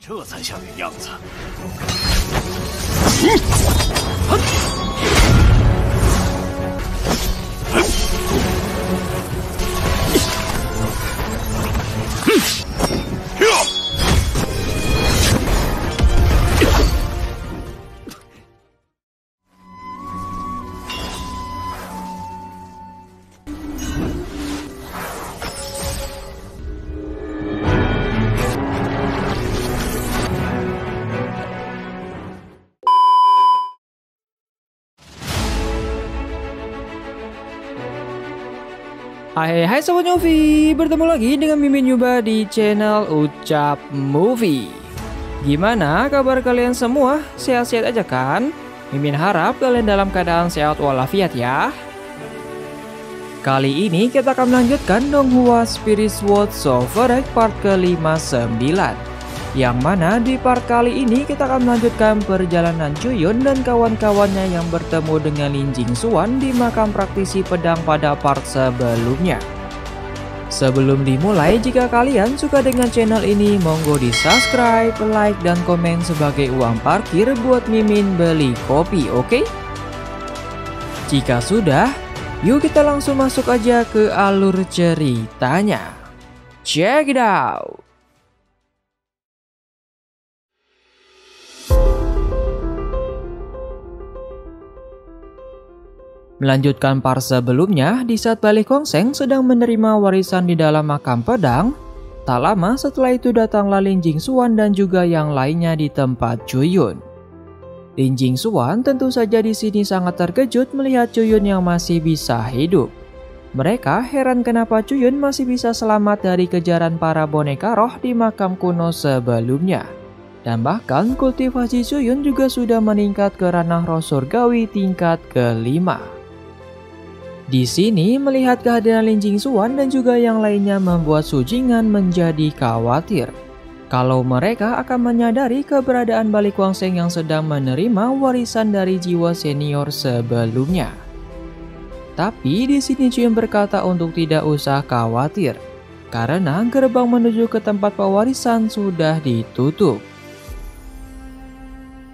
这才像个样子。Hai Sobat Movie, bertemu lagi dengan Mimin Yuba di channel Ucap Movie. Gimana kabar kalian semua? Sehat-sehat aja kan? Mimin harap kalian dalam keadaan sehat walafiat ya. Kali ini kita akan melanjutkan Donghua Spirit Sword Sovereign part ke-59, yang mana di part kali ini kita akan melanjutkan perjalanan Chuyun dan kawan-kawannya yang bertemu dengan Lin Jingxuan di makam praktisi pedang pada part sebelumnya. Sebelum dimulai, jika kalian suka dengan channel ini, monggo di subscribe, like, dan komen sebagai uang parkir buat Mimin beli kopi, oke? Jika sudah, yuk kita langsung masuk aja ke alur ceritanya. Check it out! Melanjutkan part sebelumnya, di saat Baili Gongsheng sedang menerima warisan di dalam makam pedang, tak lama setelah itu datanglah Lin Jingxuan dan juga yang lainnya di tempat Chuyun. Lin Jingxuan tentu saja di sini sangat terkejut melihat Chuyun yang masih bisa hidup. Mereka heran kenapa Chuyun masih bisa selamat dari kejaran para boneka roh di makam kuno sebelumnya. Dan bahkan kultivasi Chuyun juga sudah meningkat ke ranah roh surgawi tingkat kelima. Di sini melihat kehadiran Lin Jingxuan dan juga yang lainnya membuat Su Jinghan menjadi khawatir kalau mereka akan menyadari keberadaan Baili Gongsheng yang sedang menerima warisan dari jiwa senior sebelumnya. Tapi di sini Chuyun berkata untuk tidak usah khawatir karena gerbang menuju ke tempat pewarisan sudah ditutup.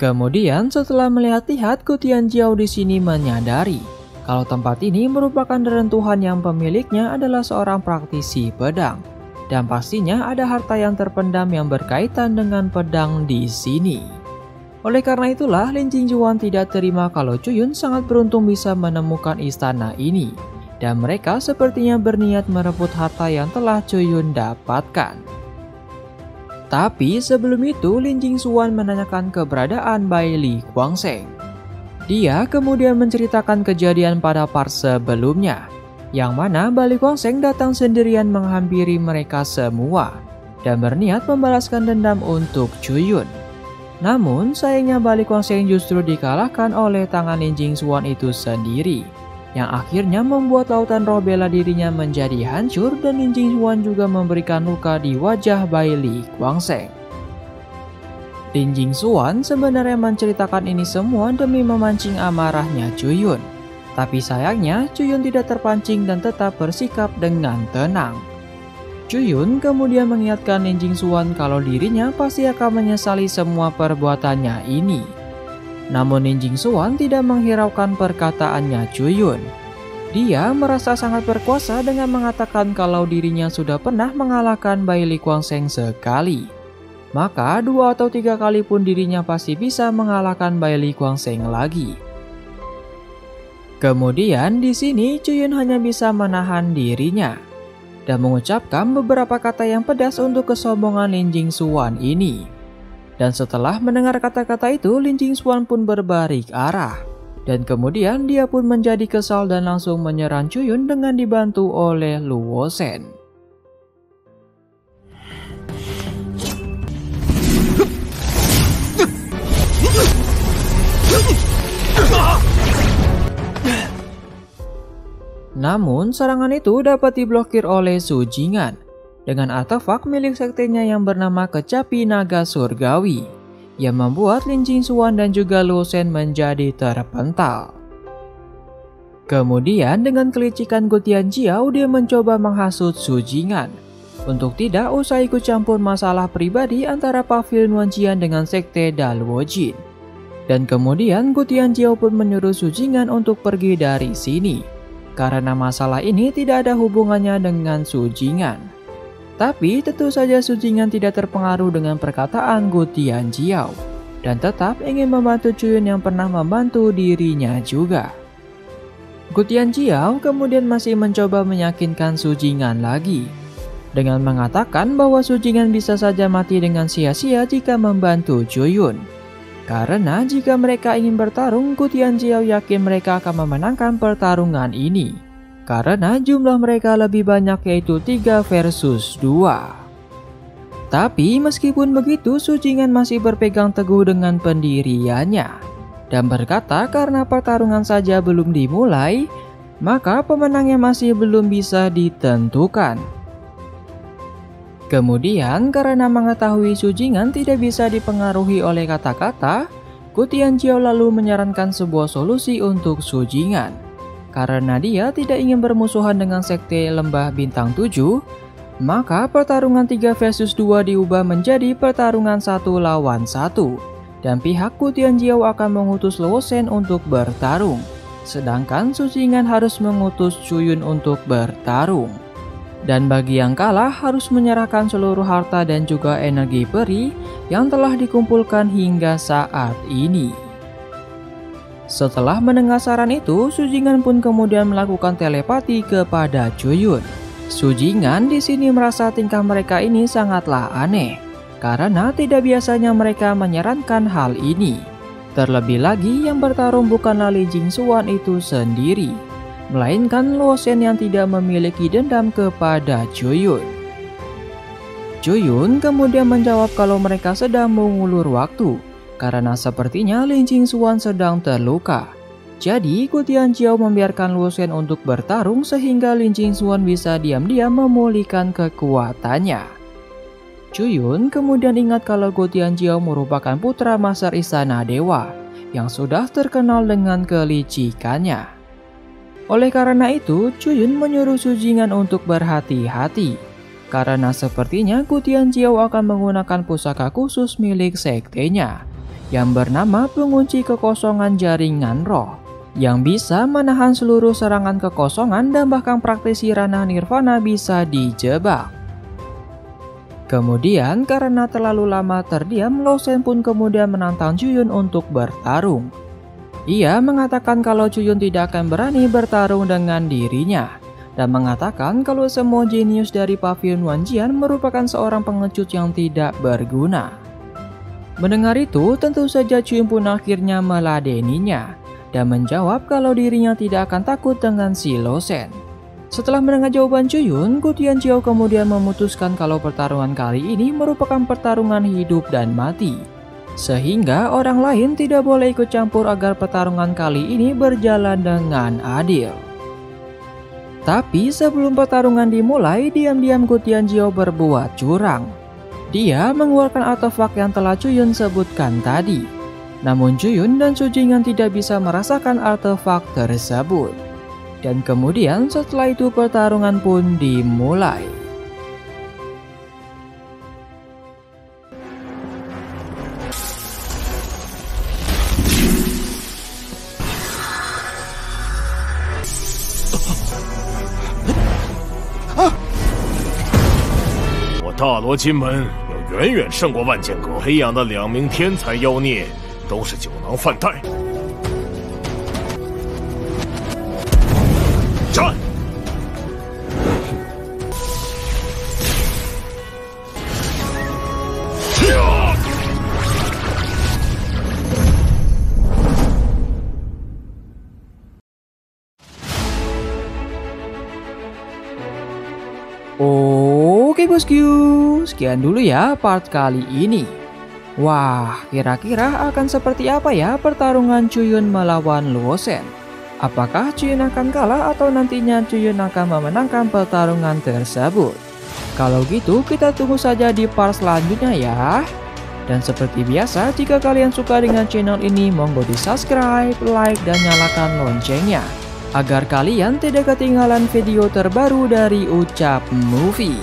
Kemudian setelah melihat-lihat, Gu Tianjiao di sini menyadari kalau tempat ini merupakan reruntuhan yang pemiliknya adalah seorang praktisi pedang, dan pastinya ada harta yang terpendam yang berkaitan dengan pedang di sini. Oleh karena itulah Lin Jingxuan tidak terima kalau Chuyun sangat beruntung bisa menemukan istana ini, dan mereka sepertinya berniat merebut harta yang telah Chuyun dapatkan. Tapi sebelum itu Lin Jingxuan menanyakan keberadaan Baili Gongsheng. Dia kemudian menceritakan kejadian pada part sebelumnya, yang mana Baili Gongsheng datang sendirian menghampiri mereka semua dan berniat membalaskan dendam untuk Chuyun. Namun sayangnya Baili Gongsheng justru dikalahkan oleh tangan Lin Jingxuan itu sendiri, yang akhirnya membuat lautan roh bela dirinya menjadi hancur dan Lin Jingxuan juga memberikan luka di wajah Baili Gongsheng. Lin Jingxuan sebenarnya menceritakan ini semua demi memancing amarahnya Chuyun. Tapi sayangnya Chuyun tidak terpancing dan tetap bersikap dengan tenang. Chuyun kemudian mengingatkan Lin Jingxuan kalau dirinya pasti akan menyesali semua perbuatannya ini. Namun Lin Jingxuan tidak menghiraukan perkataannya Chuyun. Dia merasa sangat berkuasa dengan mengatakan kalau dirinya sudah pernah mengalahkan Baili Gongsheng sekali. Maka 2 atau 3 kali pun dirinya pasti bisa mengalahkan Baili Gongsheng lagi. Kemudian di sini Chuyun hanya bisa menahan dirinya dan mengucapkan beberapa kata yang pedas untuk kesombongan Lin Jingxuan ini. Dan setelah mendengar kata-kata itu, Lin Jingxuan pun berbalik arah. Dan kemudian dia pun menjadi kesal dan langsung menyerang Chuyun dengan dibantu oleh Luo Shen. Namun serangan itu dapat diblokir oleh Su Jinghan dengan artefak milik sektenya yang bernama Kecapi Naga Surgawi, yang membuat Lin Jingxuan dan juga Luo Shen menjadi terpental. Kemudian dengan kelicikan Gu Tianjiao dia mencoba menghasut Su Jinghan untuk tidak usah ikut campur masalah pribadi antara Pavilion Wanjian dengan Sekte Dalwojin. Dan kemudian Gu Tianjiao pun menyuruh Su Jinghan untuk pergi dari sini, karena masalah ini tidak ada hubungannya dengan Su Jinghan. Tapi tentu saja Su Jinghan tidak terpengaruh dengan perkataan Gu Tianjiao, dan tetap ingin membantu Chuyun yang pernah membantu dirinya juga. Gu Tianjiao kemudian masih mencoba meyakinkan Su Jinghan lagi, dengan mengatakan bahwa Su Jinghan bisa saja mati dengan sia-sia jika membantu Chuyun. Karena jika mereka ingin bertarung, Gu Tianjiao yakin mereka akan memenangkan pertarungan ini. Karena jumlah mereka lebih banyak, yaitu 3 versus 2. Tapi meskipun begitu, Su Jinghan masih berpegang teguh dengan pendiriannya dan berkata karena pertarungan saja belum dimulai, maka pemenangnya masih belum bisa ditentukan. Kemudian karena mengetahui Su Jinghan tidak bisa dipengaruhi oleh kata-kata, Gu Tianjiao lalu menyarankan sebuah solusi untuk Su Jinghan. Karena dia tidak ingin bermusuhan dengan Sekte Lembah Bintang 7, maka pertarungan 3 versus 2 diubah menjadi pertarungan 1 lawan 1. Dan pihak Gu Tianjiao akan mengutus Luo Shen untuk bertarung, sedangkan Su Jinghan harus mengutus Chuyun untuk bertarung. Dan bagi yang kalah harus menyerahkan seluruh harta dan juga energi peri yang telah dikumpulkan hingga saat ini. Setelah mendengar saran itu, Su Jinghan pun kemudian melakukan telepati kepada Chuyun. Su Jinghan di sini merasa tingkah mereka ini sangatlah aneh, karena tidak biasanya mereka menyarankan hal ini. Terlebih lagi yang bertarung bukanlah Li Jingxuan itu sendiri, melainkan Luo Shen yang tidak memiliki dendam kepada Chuyun. Chuyun kemudian menjawab kalau mereka sedang mengulur waktu, karena sepertinya Li Jingxuan sedang terluka. Jadi Gu Tianjiao membiarkan Luo Shen untuk bertarung sehingga Li Jingxuan bisa diam-diam memulihkan kekuatannya. Chuyun kemudian ingat kalau Gu Tianjiao merupakan putra Master Istana Dewa yang sudah terkenal dengan kelicikannya. Oleh karena itu, Chuyun menyuruh Su Jinghan untuk berhati-hati, karena sepertinya Gu Tianjiao akan menggunakan pusaka khusus milik sektenya, yang bernama pengunci kekosongan jaringan roh, yang bisa menahan seluruh serangan kekosongan dan bahkan praktisi ranah nirvana bisa dijebak. Kemudian karena terlalu lama terdiam, Luo Shen pun kemudian menantang Chuyun untuk bertarung. Ia mengatakan kalau Chuyun tidak akan berani bertarung dengan dirinya, dan mengatakan kalau semua jenius dari Pavilion Wanjian merupakan seorang pengecut yang tidak berguna. Mendengar itu, tentu saja Chuyun pun akhirnya meladeninya, dan menjawab kalau dirinya tidak akan takut dengan si Luo Shen. Setelah mendengar jawaban Chuyun, Gu Tianjiao kemudian memutuskan kalau pertarungan kali ini merupakan pertarungan hidup dan mati, sehingga orang lain tidak boleh ikut campur agar pertarungan kali ini berjalan dengan adil. Tapi sebelum pertarungan dimulai, diam-diam Gu Tianjiao berbuat curang. Dia mengeluarkan artefak yang telah Chuyun sebutkan tadi. Namun Chuyun dan Su Jinghan tidak bisa merasakan artefak tersebut. Dan kemudian setelah itu pertarungan pun dimulai.啊！我大罗金门有远远胜过万剑阁培养的2名天才妖孽，都是酒囊饭袋。战！Oke bosku, sekian dulu ya part kali ini. Wah, kira-kira akan seperti apa ya pertarungan Chuyun melawan Luo Shen? Apakah Chuyun akan kalah atau nantinya Chuyun akan memenangkan pertarungan tersebut? Kalau gitu kita tunggu saja di part selanjutnya ya. Dan seperti biasa, jika kalian suka dengan channel ini, monggo di subscribe, like, dan nyalakan loncengnya, agar kalian tidak ketinggalan video terbaru dari Ucap Movie.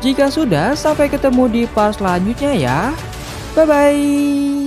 Jika sudah, sampai ketemu di part selanjutnya ya. Bye-bye.